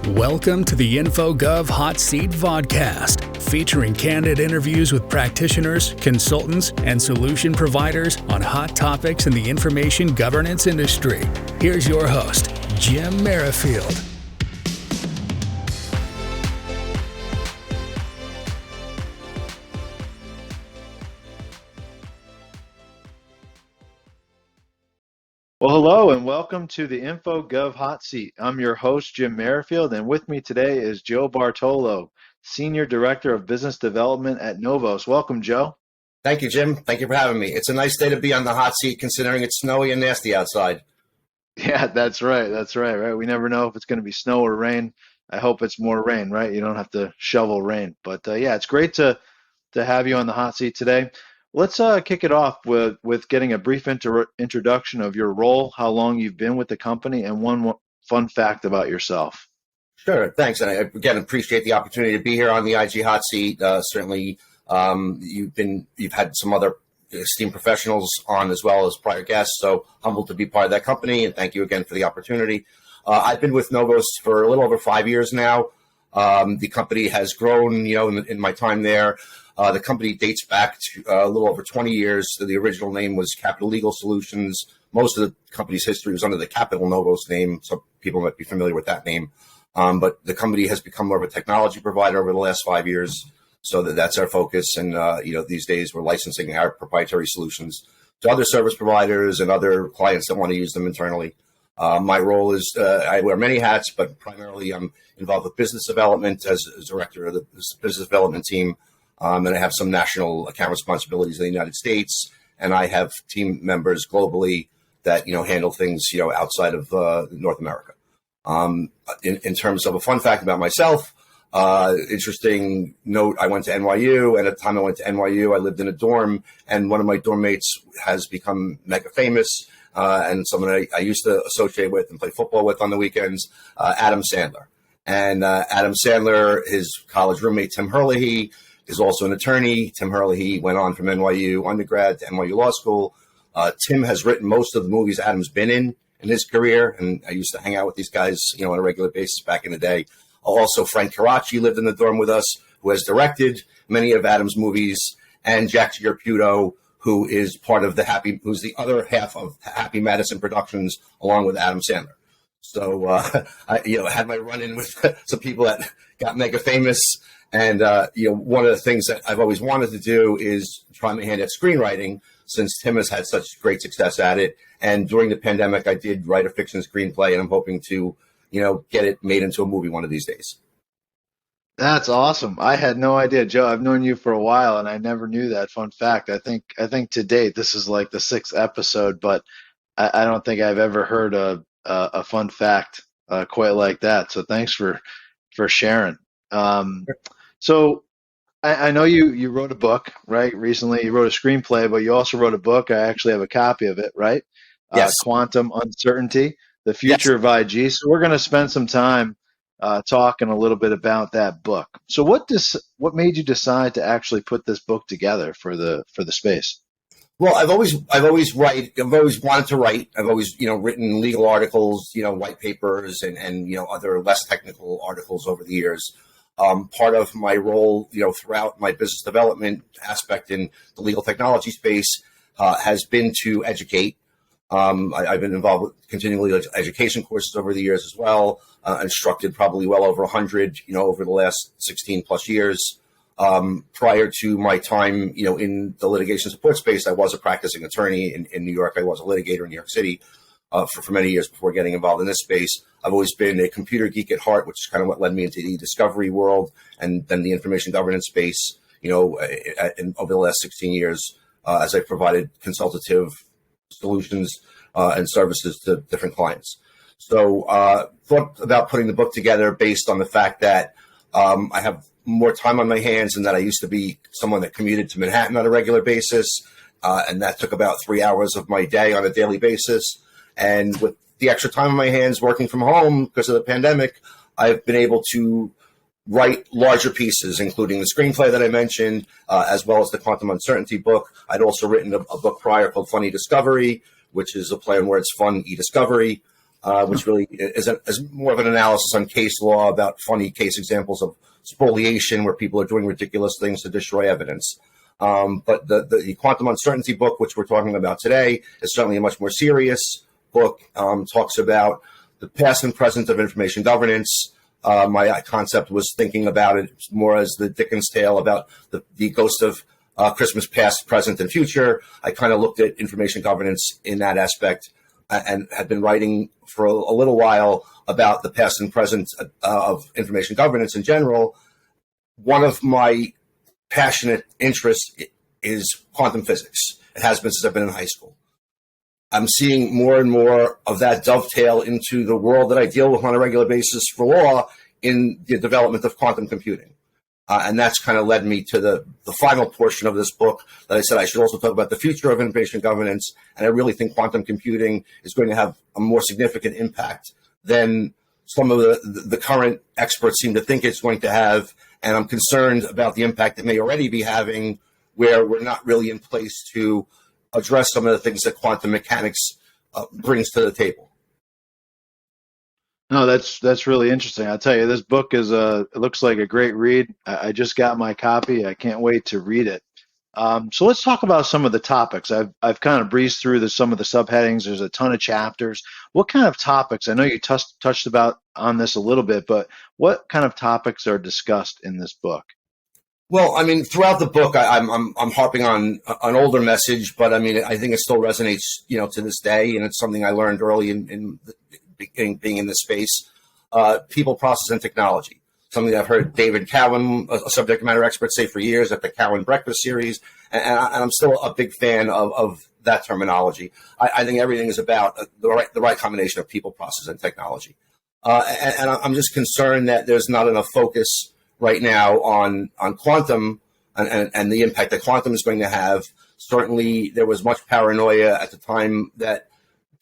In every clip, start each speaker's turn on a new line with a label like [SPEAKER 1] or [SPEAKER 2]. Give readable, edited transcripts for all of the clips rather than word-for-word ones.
[SPEAKER 1] Welcome to the InfoGov Hot Seat Vodcast, featuring candid interviews with practitioners, consultants, and solution providers on hot topics in the information governance industry. Here's your host, Jim Merrifield.
[SPEAKER 2] Well, hello and welcome to the InfoGov Hot Seat. I'm your host, Jim Merrifield, and with me today is Joe Bartolo, Senior Director of Business Development at Knovos. Welcome, Joe.
[SPEAKER 3] Thank you, Jim. Thank you for having me. It's a nice day to be on the hot seat considering it's snowy and nasty outside.
[SPEAKER 2] Yeah, that's right. Right? We never know if it's going to be snow or rain. I hope it's more rain, right? You don't have to shovel rain. But yeah, it's great to have you on the hot seat today. Let's kick it off with getting a brief introduction of your role, how long you've been with the company, and one fun fact about yourself.
[SPEAKER 3] Sure, thanks. And I, again, appreciate the opportunity to be here on the IG Hot Seat. Certainly, you've had some other esteemed professionals on as well as prior guests, so humbled to be part of that company, and thank you again for the opportunity. I've been with Knovos for a little over 5 years now. The company has grown, in my time there. The company dates back to a little over 20 years. So the original name was Capital Legal Solutions. Most of the company's history was under the Capital Knovos name. Some people might be familiar with that name. But the company has become more of a technology provider over the last 5 years. So that's our focus. And, these days we're licensing our proprietary solutions to other service providers and other clients that want to use them internally. My role is I wear many hats, but primarily I'm involved with business development as director of the business development team. And I have some national account responsibilities in the United States, and I have team members globally that handle things outside of North America. In terms of a fun fact about myself, interesting note: I went to NYU, and at the time I went to NYU, I lived in a dorm, and one of my dorm mates has become mega famous, and someone I used to associate with and play football with on the weekends, Adam Sandler. And Adam Sandler, his college roommate Tim Herlihy, is also an attorney. Tim Herlihy went on from NYU undergrad to NYU Law School. Tim has written most of the movies Adam's been in his career, and I used to hang out with these guys, on a regular basis back in the day. Also, Frank Karachi lived in the dorm with us, who has directed many of Adam's movies, and Jack Giarputo, who is part of who's the other half of Happy Madison Productions, along with Adam Sandler. So I had my run-in with some people that got mega famous. And, one of the things that I've always wanted to do is try my hand at screenwriting, since Tim has had such great success at it. And during the pandemic, I did write a fiction screenplay, and I'm hoping to, get it made into a movie one of these days.
[SPEAKER 2] That's awesome. I had no idea, Joe. I've known you for a while, and I never knew that fun fact. I think to date, this is like the 6th episode, but I don't think I've ever heard a fun fact quite like that. So thanks for sharing. So I know you wrote a book, right? Recently, you wrote a screenplay, but you also wrote a book. I actually have a copy of it, right?
[SPEAKER 3] Yes.
[SPEAKER 2] Quantum Uncertainty, the Future of IG. So we're going to spend some time talking a little bit about that book. So what made you decide to actually put this book together for the space?
[SPEAKER 3] Well, I've always wanted to write. I've always, written legal articles, white papers and other less technical articles over the years. Part of my role, throughout my business development aspect in the legal technology space has been to educate. I've been involved with continuing education courses over the years as well, instructed probably well over 100, over the last 16 plus years. Prior to my time, in the litigation support space, I was a practicing attorney in New York. I was a litigator in New York City for many years before getting involved in this space. I've always been a computer geek at heart, which is kind of what led me into the EDiscovery world and then the information governance space, over the last 16 years, as I provided consultative solutions and services to different clients. So thought about putting the book together based on the fact that I have more time on my hands and that I used to be someone that commuted to Manhattan on a regular basis. And that took about 3 hours of my day on a daily basis. And with the extra time on my hands working from home because of the pandemic, I've been able to write larger pieces, including the screenplay that I mentioned, as well as the Quantum Uncertainty book. I'd also written a book prior called Fun EDiscovery, which is a play on words, Fun EDiscovery. which really is more of an analysis on case law about funny case examples of spoliation where people are doing ridiculous things to destroy evidence. But the quantum uncertainty book, which we're talking about today, is certainly a much more serious book. Talks about the past and present of information governance. My concept was thinking about it more as the Dickens tale about the ghost of Christmas past, present, and future. I kind of looked at information governance in that aspect and had been writing for a little while about the past and present of information governance in general. One of my passionate interests is quantum physics. It has been since I've been in high school. I'm seeing more and more of that dovetail into the world that I deal with on a regular basis for law in the development of quantum computing. And that's kind of led me to the final portion of this book that I said I should also talk about the future of information governance. And I really think quantum computing is going to have a more significant impact than some of the current experts seem to think it's going to have. And I'm concerned about the impact it may already be having, where we're not really in place to address some of the things that quantum mechanics brings to the table.
[SPEAKER 2] No, that's really interesting. I'll tell you, this book is it looks like a great read. I just got my copy. I can't wait to read it. So let's talk about some of the topics. I've kind of breezed through some of the subheadings. There's a ton of chapters. What kind of topics? I know you touched about on this a little bit, but what kind of topics are discussed in this book?
[SPEAKER 3] Well, I mean, throughout the book, I'm harping on an older message, but I mean, I think it still resonates, to this day, and it's something I learned early in being in this space. People, process, and technology. Something that I've heard David Cowan, a subject matter expert, say for years at the Cowan Breakfast Series, and I'm still a big fan of that terminology. I think everything is about the right combination of people, process, and technology. And I'm just concerned that there's not enough focus right now on quantum and the impact that quantum is going to have. Certainly, there was much paranoia at the time that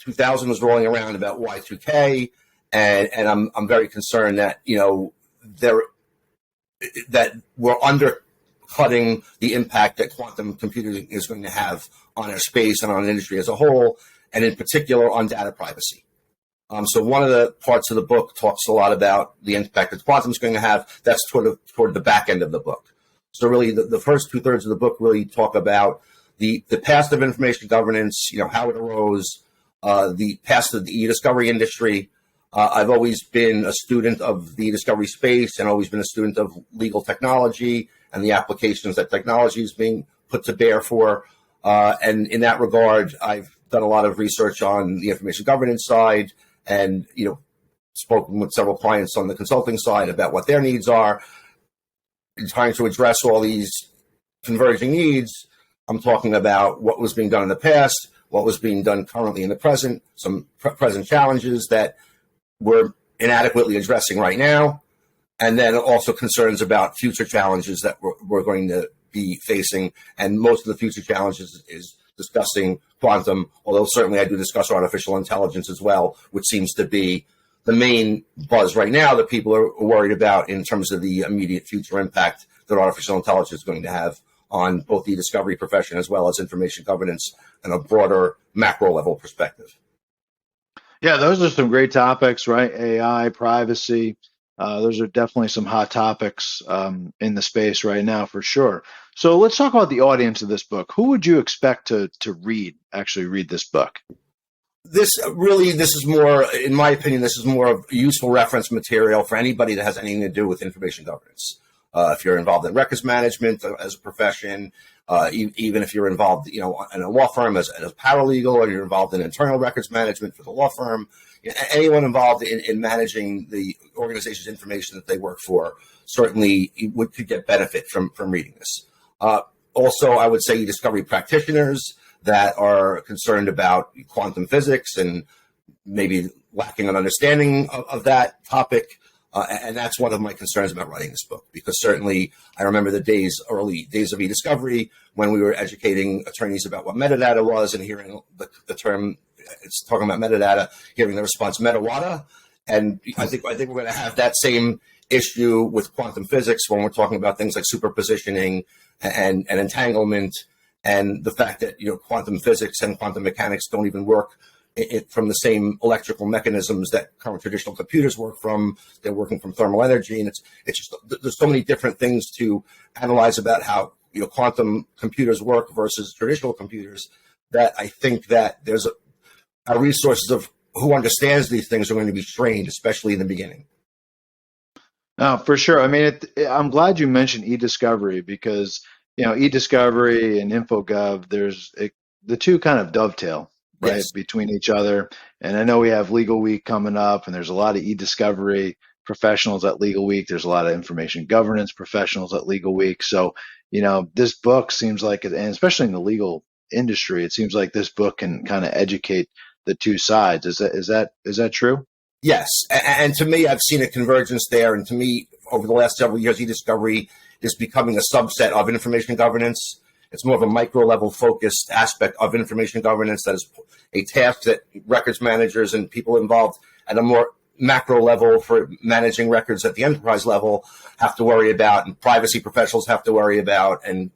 [SPEAKER 3] 2000 was rolling around about Y2K, and I'm very concerned that that we're undercutting the impact that quantum computing is going to have on our space and on the industry as a whole, and in particular on data privacy. So one of the parts of the book talks a lot about the impact that quantum is going to have. That's toward the back end of the book. So really, the first 2/3 of the book really talk about the past of information governance, how it arose, the past of the e-discovery industry. I've always been a student of the discovery space and always been a student of legal technology and the applications that technology is being put to bear for. And in that regard, I've done a lot of research on the information governance side and, spoken with several clients on the consulting side about what their needs are. In trying to address all these converging needs, I'm talking about what was being done in the past, what was being done currently in the present, some present challenges that we're inadequately addressing right now, and then also concerns about future challenges that we're going to be facing. And most of the future challenges is discussing quantum, although certainly I do discuss artificial intelligence as well, which seems to be the main buzz right now that people are worried about in terms of the immediate future impact that artificial intelligence is going to have on both the discovery profession as well as information governance and a broader macro level perspective.
[SPEAKER 2] Yeah, those are some great topics, right? AI, privacy. Those are definitely some hot topics in the space right now, for sure. So let's talk about the audience of this book. Who would you expect to actually read this book?
[SPEAKER 3] This is more, in my opinion, this is more of useful reference material for anybody that has anything to do with information governance. If you're involved in records management as a profession, even if you're involved, in a law firm as a paralegal, or you're involved in internal records management for the law firm, anyone involved in managing the organization's information that they work for, certainly could get benefit from reading this. Also, I would say e-discovery practitioners that are concerned about quantum physics and maybe lacking an understanding of that topic. And that's one of my concerns about writing this book, because certainly I remember the early days of e-discovery when we were educating attorneys about what metadata was and hearing the term, it's talking about metadata, hearing the response metawata. And I think we're going to have that same issue with quantum physics when we're talking about things like superpositioning and entanglement, and the fact that quantum physics and quantum mechanics don't even work from the same electrical mechanisms that current traditional computers work from. They're working from thermal energy, and it's just there's so many different things to analyze about how quantum computers work versus traditional computers, that I think that there's our resources of who understands these things are going to be strained, especially in the beginning.
[SPEAKER 2] For sure. I mean, I'm glad you mentioned EDiscovery because, EDiscovery and Infogov, the two kind of dovetail, right,
[SPEAKER 3] Yes.
[SPEAKER 2] between each other. And I know we have Legal Week coming up, and there's a lot of EDiscovery professionals at Legal Week. There's a lot of information governance professionals at Legal Week. So, this book seems like, and especially in the legal industry, it seems like this book can kind of educate the two sides. Is that true?
[SPEAKER 3] Yes, and to me, I've seen a convergence there. And to me, over the last several years, EDiscovery is becoming a subset of information governance. It's more of a micro-level focused aspect of information governance that is a task that records managers and people involved at a more macro level for managing records at the enterprise level have to worry about, and privacy professionals have to worry about, and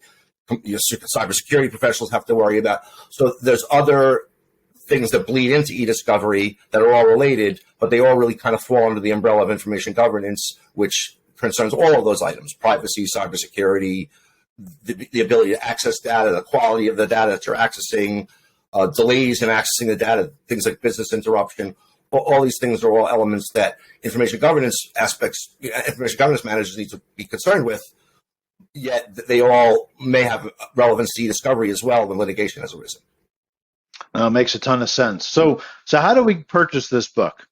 [SPEAKER 3] cybersecurity professionals have to worry about. So there's other things that bleed into EDiscovery that are all related, but they all really kind of fall under the umbrella of information governance, which concerns all of those items: privacy, cybersecurity, the ability to access data, the quality of the data that you're accessing, delays in accessing the data, things like business interruption. All these things are all elements that information governance managers need to be concerned with, yet they all may have relevance to EDiscovery as well when litigation has arisen.
[SPEAKER 2] Makes a ton of sense. So how do we purchase this book?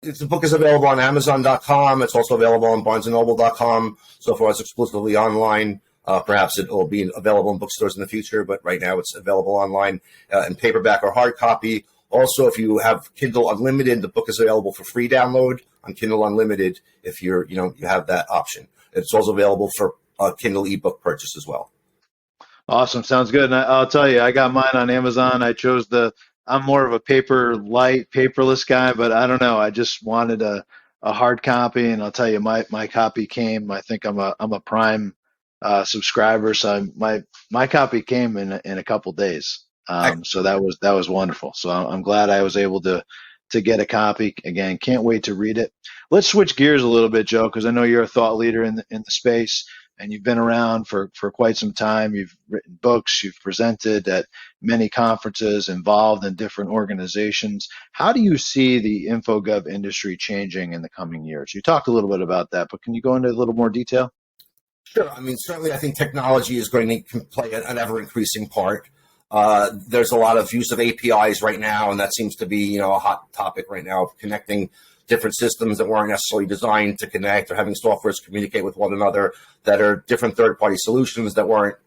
[SPEAKER 3] The book is available on Amazon.com. It's also available on BarnesandNoble.com. So far, it's exclusively online. Perhaps it will be available in bookstores in the future, but right now it's available online in paperback or hard copy. Also, if you have Kindle Unlimited, the book is available for free download on Kindle Unlimited if you have that option. It's also available for Kindle ebook purchase as well.
[SPEAKER 2] Awesome. Sounds good. And I'll tell you, I got mine on Amazon. I'm more of a paperless guy, but I don't know. I just wanted a hard copy, and I'll tell you, my copy came. I think I'm a Prime subscriber, so my copy came in a couple days. So that was wonderful. So I'm glad I was able to get a copy. Again, can't wait to read it. Let's switch gears a little bit, Joe, because I know you're a thought leader in the space, and you've been around for quite some time. You've written books, you've presented at many conferences, involved in different organizations. How do you see the InfoGov industry changing in the coming years? You talked a little bit about that, but can you go into a little more detail?
[SPEAKER 3] Sure. I mean, certainly I think technology is going to play an ever-increasing part. There's a lot of use of APIs right now, and that seems to be a hot topic right now, of connecting different systems that weren't necessarily designed to connect, or having softwares communicate with one another that are different third-party solutions that weren't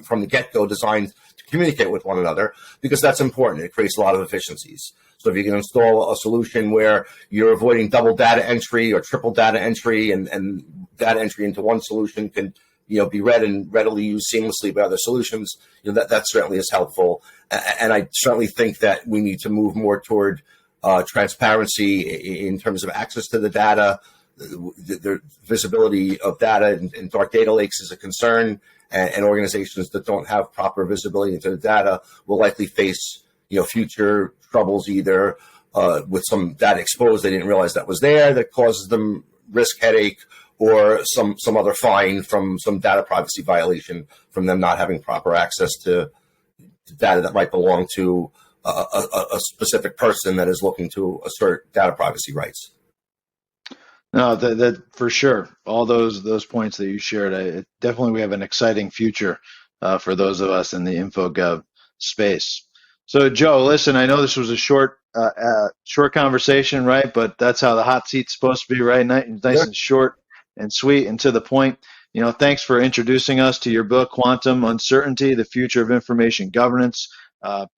[SPEAKER 3] from the get-go designed to communicate with one another, because that's important. It creates a lot of efficiencies. So if you can install a solution where you're avoiding double data entry or triple data entry, and data entry into one solution can be read and readily used seamlessly by other solutions, that certainly is helpful. And I certainly think that we need to move more toward transparency in terms of access to the data. The visibility of data in dark data lakes is a concern, and organizations that don't have proper visibility into the data will likely face future troubles, either with some data exposed they didn't realize that was there, that causes them risk, headache, or some other fine from some data privacy violation from them not having proper access to data that might belong to a specific person that is looking to assert data privacy rights.
[SPEAKER 2] No, that for sure. All those points that you shared, definitely we have an exciting future for those of us in the InfoGov space. So, Joe, listen, I know this was a short conversation, right? But that's how the hot seat's supposed to be, right? Nice
[SPEAKER 3] Sure.
[SPEAKER 2] And short and sweet and to the point. Thanks for introducing us to your book, Quantum Uncertainty: The Future of Information Governance.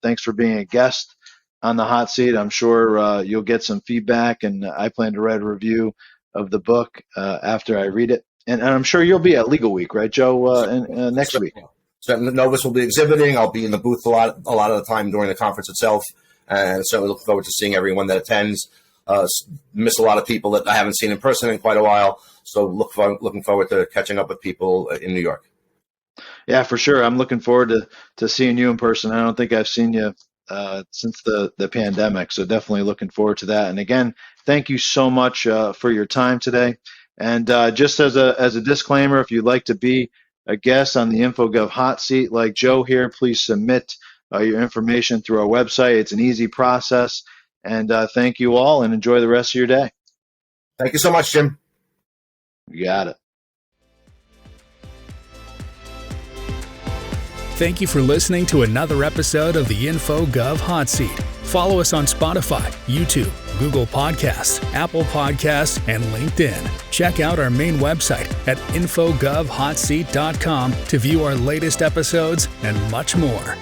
[SPEAKER 2] Thanks for being a guest on the hot seat. I'm sure you'll get some feedback, and I plan to write a review of the book after I read it. And I'm sure you'll be at Legal Week, right, Joe, next week?
[SPEAKER 3] So Knovos will be exhibiting. I'll be in the booth a lot of the time during the conference itself, and certainly look forward to seeing everyone that attends. Miss a lot of people that I haven't seen in person in quite a while, so looking forward to catching up with people in New York.
[SPEAKER 2] Yeah, for sure. I'm looking forward to seeing you in person. I don't think I've seen you since the pandemic. So definitely looking forward to that. And again, thank you so much for your time today. And just as a disclaimer, if you'd like to be a guest on the InfoGov hot seat like Joe here, please submit your information through our website. It's an easy process. And thank you all, and enjoy the rest of your day.
[SPEAKER 3] Thank you so much, Jim.
[SPEAKER 2] You got it.
[SPEAKER 1] Thank you for listening to another episode of the InfoGov Hot Seat. Follow us on Spotify, YouTube, Google Podcasts, Apple Podcasts, and LinkedIn. Check out our main website at infogovhotseat.com to view our latest episodes and much more.